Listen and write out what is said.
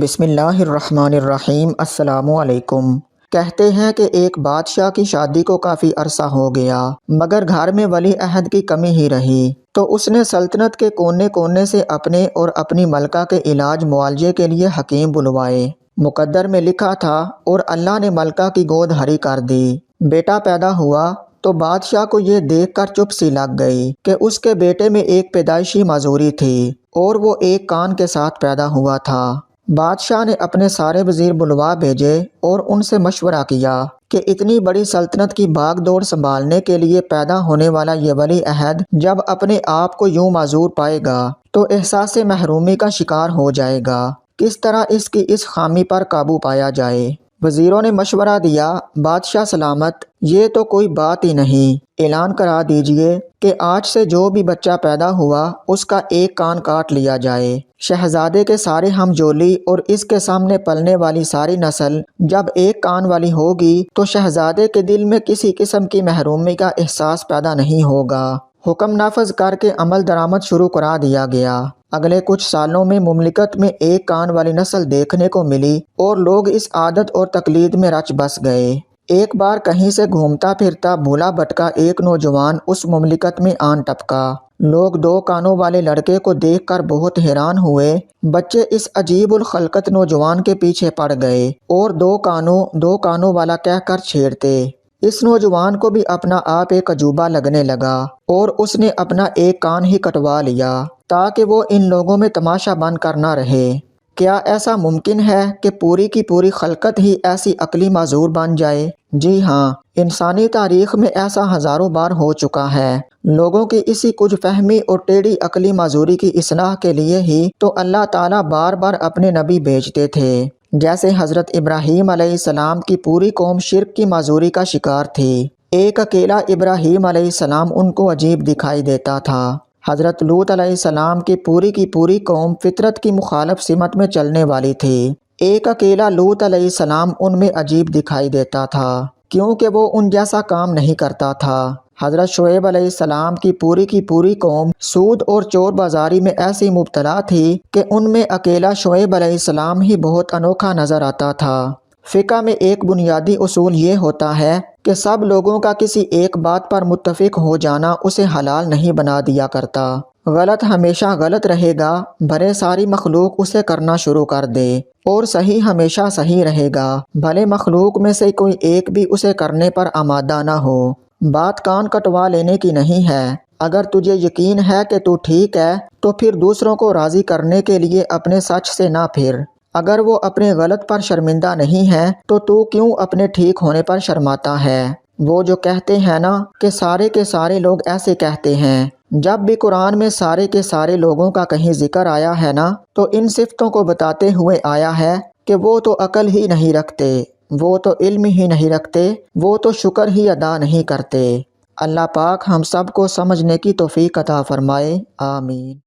بسم اللہ الرحمن الرحیم۔ السلام علیکم۔ کہتے ہیں کہ ایک بادشاہ کی شادی کو کافی عرصہ ہو گیا مگر گھر میں ولی عہد کی کمی ہی رہی، تو اس نے سلطنت کے کونے کونے سے اپنے اور اپنی ملکہ کے علاج معالجے کے لیے حکیم بلوائے۔ مقدر میں لکھا تھا اور اللہ نے ملکہ کی گود ہری کر دی۔ بیٹا پیدا ہوا تو بادشاہ کو یہ دیکھ کر چپ سی لگ گئی کہ اس کے بیٹے میں ایک پیدائشی معذوری تھی اور وہ ایک کان کے ساتھ پیدا ہوا تھا۔ بادشاہ نے اپنے سارے وزیر بلوا بھیجے اور ان سے مشورہ کیا کہ اتنی بڑی سلطنت کی بھاگ دوڑ سنبھالنے کے لیے پیدا ہونے والا یہ ولی عہد جب اپنے آپ کو یوں معذور پائے گا تو احساس محرومی کا شکار ہو جائے گا۔ کس طرح اس کی اس خامی پر قابو پایا جائے؟ وزیروں نے مشورہ دیا، بادشاہ سلامت، یہ تو کوئی بات ہی نہیں، اعلان کرا دیجئے کہ آج سے جو بھی بچہ پیدا ہوا اس کا ایک کان کاٹ لیا جائے۔ شہزادے کے سارے ہم جولی اور اس کے سامنے پلنے والی ساری نسل جب ایک کان والی ہوگی تو شہزادے کے دل میں کسی قسم کی محرومی کا احساس پیدا نہیں ہوگا۔ حکم نافذ کر کے عمل درآمد شروع کرا دیا گیا۔ اگلے کچھ سالوں میں مملکت میں ایک کان والی نسل دیکھنے کو ملی اور لوگ اس عادت اور تقلید میں رچ بس گئے۔ ایک بار کہیں سے گھومتا پھرتا بھولا بھٹکا ایک نوجوان اس مملکت میں آن ٹپکا۔ لوگ دو کانوں والے لڑکے کو دیکھ کر بہت حیران ہوئے۔ بچے اس عجیب الخلقت نوجوان کے پیچھے پڑ گئے اور دو کانوں والا کہہ کر چھیڑتے۔ اس نوجوان کو بھی اپنا آپ ایک عجوبہ لگنے لگا اور اس نے اپنا ایک کان ہی کٹوا لیا تاکہ وہ ان لوگوں میں تماشا بن کر نہ رہے۔ کیا ایسا ممکن ہے کہ پوری کی پوری خلقت ہی ایسی عقلی معذور بن جائے؟ جی ہاں، انسانی تاریخ میں ایسا ہزاروں بار ہو چکا ہے۔ لوگوں کی اسی کچھ فہمی اور ٹیڑھی عقلی معذوری کی اصلاح کے لیے ہی تو اللہ تعالیٰ بار بار اپنے نبی بھیجتے تھے۔ جیسے حضرت ابراہیم علیہ السلام کی پوری قوم شرک کی معذوری کا شکار تھی، ایک اکیلا ابراہیم علیہ السلام ان کو عجیب دکھائی دیتا تھا۔ حضرت لوط علیہ السلام کی پوری قوم فطرت کی مخالف سمت میں چلنے والی تھی، ایک اکیلا لوط علیہ السلام ان میں عجیب دکھائی دیتا تھا کیونکہ وہ ان جیسا کام نہیں کرتا تھا۔ حضرت شعیب علیہ السلام کی پوری قوم سود اور چور بازاری میں ایسی مبتلا تھی کہ ان میں اکیلا شعیب علیہ السلام ہی بہت انوکھا نظر آتا تھا۔ فقہ میں ایک بنیادی اصول یہ ہوتا ہے کہ سب لوگوں کا کسی ایک بات پر متفق ہو جانا اسے حلال نہیں بنا دیا کرتا۔ غلط ہمیشہ غلط رہے گا بھلے ساری مخلوق اسے کرنا شروع کر دے، اور صحیح ہمیشہ صحیح رہے گا بھلے مخلوق میں سے کوئی ایک بھی اسے کرنے پر آمادہ نہ ہو۔ بات کان کٹوا لینے کی نہیں ہے۔ اگر تجھے یقین ہے کہ تو ٹھیک ہے تو پھر دوسروں کو راضی کرنے کے لیے اپنے سچ سے نہ پھر۔ اگر وہ اپنے غلط پر شرمندہ نہیں ہے تو کیوں اپنے ٹھیک ہونے پر شرماتا ہے؟ وہ جو کہتے ہیں نا کہ سارے کے سارے لوگ ایسے کہتے ہیں، جب بھی قرآن میں سارے کے سارے لوگوں کا کہیں ذکر آیا ہے نا تو ان صفتوں کو بتاتے ہوئے آیا ہے کہ وہ تو عقل ہی نہیں رکھتے، وہ تو علم ہی نہیں رکھتے، وہ تو شکر ہی ادا نہیں کرتے۔ اللہ پاک ہم سب کو سمجھنے کی توفیق عطا فرمائے، آمین۔